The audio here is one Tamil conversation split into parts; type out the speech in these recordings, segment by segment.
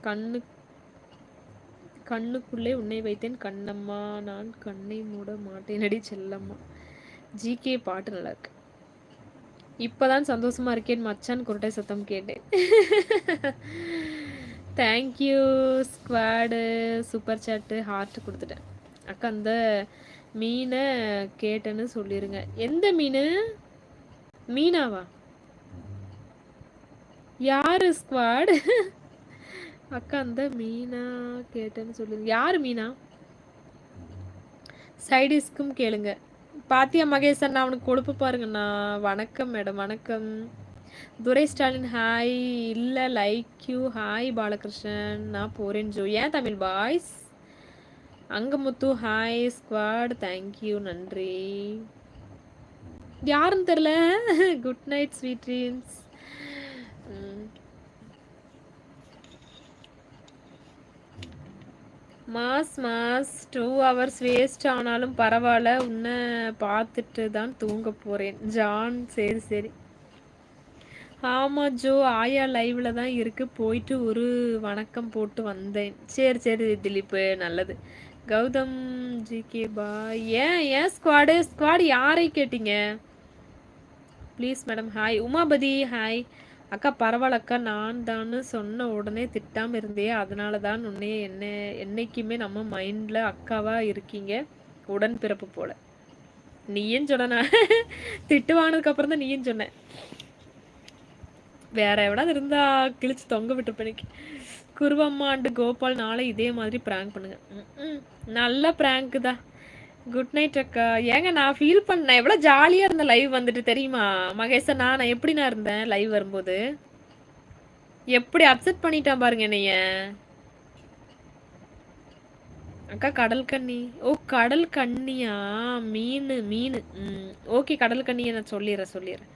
கண்ணு கண்ணுக்குள்ளே உன்னை வைத்தேன் கண்ணம்மா, நான் கண்ணை மூட மாட்டேனடி செல்லம்மா. ஜிகே பாட்டு நல்லா இருக்கு. இப்பதான் சந்தோஷமா இருக்கேன் மச்சான் குரட்டை சத்தம் கேட்டேன். தேங்க்யூ ஸ்குவாடு, சூப்பர் சாட்டு, ஹார்ட் கொடுத்துட்டேன். அக்கா அந்த மீனை கேட்டேன்னு சொல்லிருங்க. எந்த மீன்? மீனாவா? யாரு ஸ்குவாட்? அக்கா அந்த மீனா கேட்டேன்னு சொல்லுங்க. யாரு மீனா? சைடிஸ்க்கும் கேளுங்க. பாத்தியா மகேசன், அவனுக்கு கொழுப்பு பாருங்கண்ணா. வணக்கம் மேடம், வணக்கம். துரை ஸ்டாலின் ஹாய். இல்ல லைக் யூ ஹாய். பாலகிருஷ்ணன் நான் போறேன் ஜோ. ஏன் Tamil boys? Angamuthu hi. Squad thank you, நன்றி. யாருன்னு தெரியல. Good night sweet dreams. Mass 2 hours waste ஆனாலும் பரவாயில்ல, உன்னை பார்த்துட்டு தான் தூங்க போறேன் ஜான். சரி சரி. ஆமா ஜோ, ஆயா லைவ்ல தான் இருக்கு, போயிட்டு ஒரு வணக்கம் போட்டு வந்தேன். சரி சரி திலீப், நல்லது. கௌதம் ஜிகே பாய். ஏன் ஸ்குவாடு யாரை கேட்டீங்க? Please madam hi. Umapathi hi. அக்கா பரவாயில்ல அக்கா, நான் தான் சொன்ன உடனே திட்டாமல் இருந்தே, அதனால தான் உன்னைய என்னைக்குமே நம்ம மைண்டில் அக்காவா இருக்கீங்க, உடன் பிறப்பு போல. நீயும் சொன்ன திட்டு வாங்கினதுக்கப்புறம் தான் நீயும் சொன்ன. வேற எவ்வளோ இருந்தா கிழிச்சு தொங்க விட்டுருப்பேன். குருவம்மா அண்டு கோபால் நாளை இதே மாதிரி ப்ராங்க் பண்ணுங்க. நல்ல ப்ராங்க் தான். குட் நைட் அக்கா. ஏங்க நான் ஃபீல் பண்ணேன், எவ்வளோ ஜாலியாக இருந்தேன் லைவ் வந்துட்டு தெரியுமா மகேஷன்? நான் எப்படி நான் இருந்தேன் லைவ் வரும்போது? எப்படி அப்செட் பண்ணிட்டான் பாருங்க என்னைய. அக்கா கடல் கண்ணி. ஓ கடல் கண்ணியா? மீன். ஓகே கடல் கண்ணியை நான் சொல்லிடுறேன்.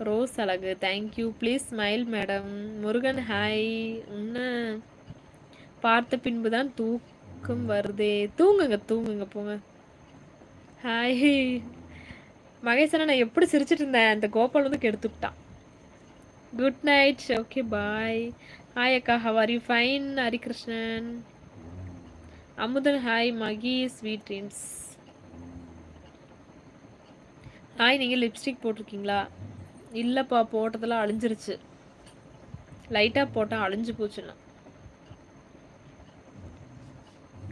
ரோஸ் அழகு thank you. Please smile madam. Murugan hi. உன்னை பார்த்த பின்பு தான் தூக்கம் வருதே. தூங்குங்க போங்க. ஹாய் மகேசனா, நான் எப்படி சிரிச்சிட்டு இருந்தேன், அந்த கோபால் வந்து கெடுத்துட்டான். Good night. Okay bye. Hi அக்கா, how are you? Fine. Harikrishnan. Amudhan hi. Magi sweet dreams hi. நீங்கள் லிப்ஸ்டிக் போட்டிருக்கீங்களா? இல்லைப்பா, போட்டதெல்லாம் அழிஞ்சிருச்சு. லைட்டாக போட்டால் அழிஞ்சு போச்சுன்னா.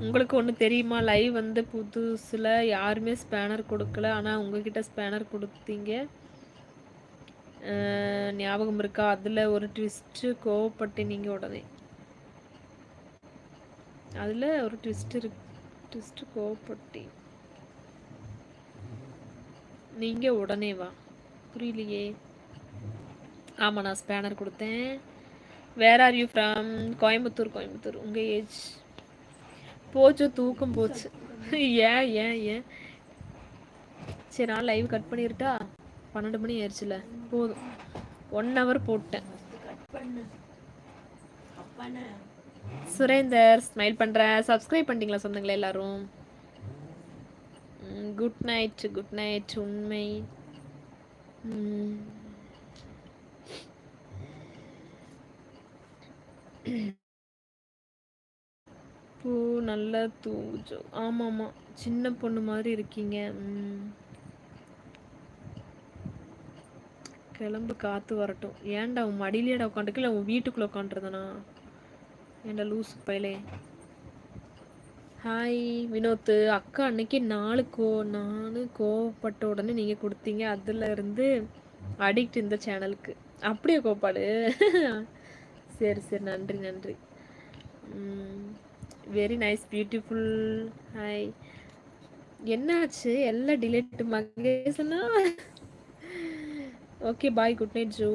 உங்களுக்கு ஒன்று தெரியுமா, லைவ் வந்து புதுசில் யாருமே ஸ்பேனர் கொடுக்கல, ஆனால் உங்ககிட்ட ஸ்பேனர் கொடுத்தீங்க, ஞாபகம் இருக்கா? அதில் ஒரு ட்விஸ்ட்டு கோவப்பட்டு நீங்கள் உடனே. அதில் ஒரு ட்விஸ்ட்டு கோவப்பட்டு நீங்கள் உடனே வா. புரியலையே. ஆமாம் நான் ஸ்பேனர் கொடுத்தேன். Where are you from? Coimbatore. உங்கள் ஏஜ்? போச்சு, தூக்கம் போச்சு. ஏன் சரி நான் லைவ் கட் பண்ணிருட்டா? 12 மணி ஆயிடுச்சுல, போதும். 1 hour போட்டேன். சுரேந்தர் ஸ்மைல் பண்ணுறேன். சப்ஸ்கிரைப் பண்ணிட்டீங்களா சொந்தங்களே எல்லாரும்? Good night. உண்மை பூ நல்லா தூஞ்சோ. ஆமாம் சின்ன பொண்ணு மாதிரி இருக்கீங்க. கிளம்பு, காற்று வரட்டும். ஏன்டா உன் மடியிலேடா உட்காந்துருக்கு, இல்லை உன் வீட்டுக்குள்ளே உட்காந்துருந்தனா? ஏன்டா லூஸ் பையலே. ஹாய் வினோத். அக்கா அன்னைக்கு நான் கோவப்பட்ட உடனே நீங்கள் கொடுத்தீங்க, அதில் இருந்து அடிக்ட் இந்த சேனலுக்கு. அப்படியே கோப்பாடு. சரி நன்றி. Very nice beautiful. ஹாய். என்னாச்சு எல்லாம் delayed Mehsana? Okay bye. Good night Joe.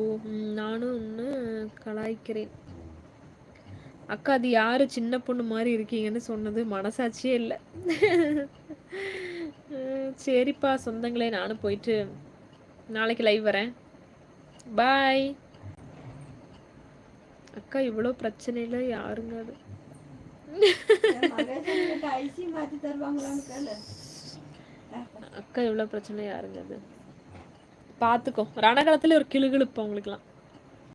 நானும் ஒன்று கலாய்க்கிறேன். அக்கா அது யாரு சின்ன பொண்ணு மாதிரி இருக்கீங்கன்னு சொன்னது மனசாட்சியே இல்லை. சரிப்பா சொந்தங்களே, நானும் போயிட்டு நாளைக்கு லைவ் வரேன். பாய். அக்கா இவ்வளோ பிரச்சனையில யாருங்க அது? அக்கா இவ்வளோ பிரச்சனை யாருங்க அது? பார்த்துக்கோ, ரணகாலத்தில் ஒரு கிளுகிழுப்பு அவங்களுக்குலாம்.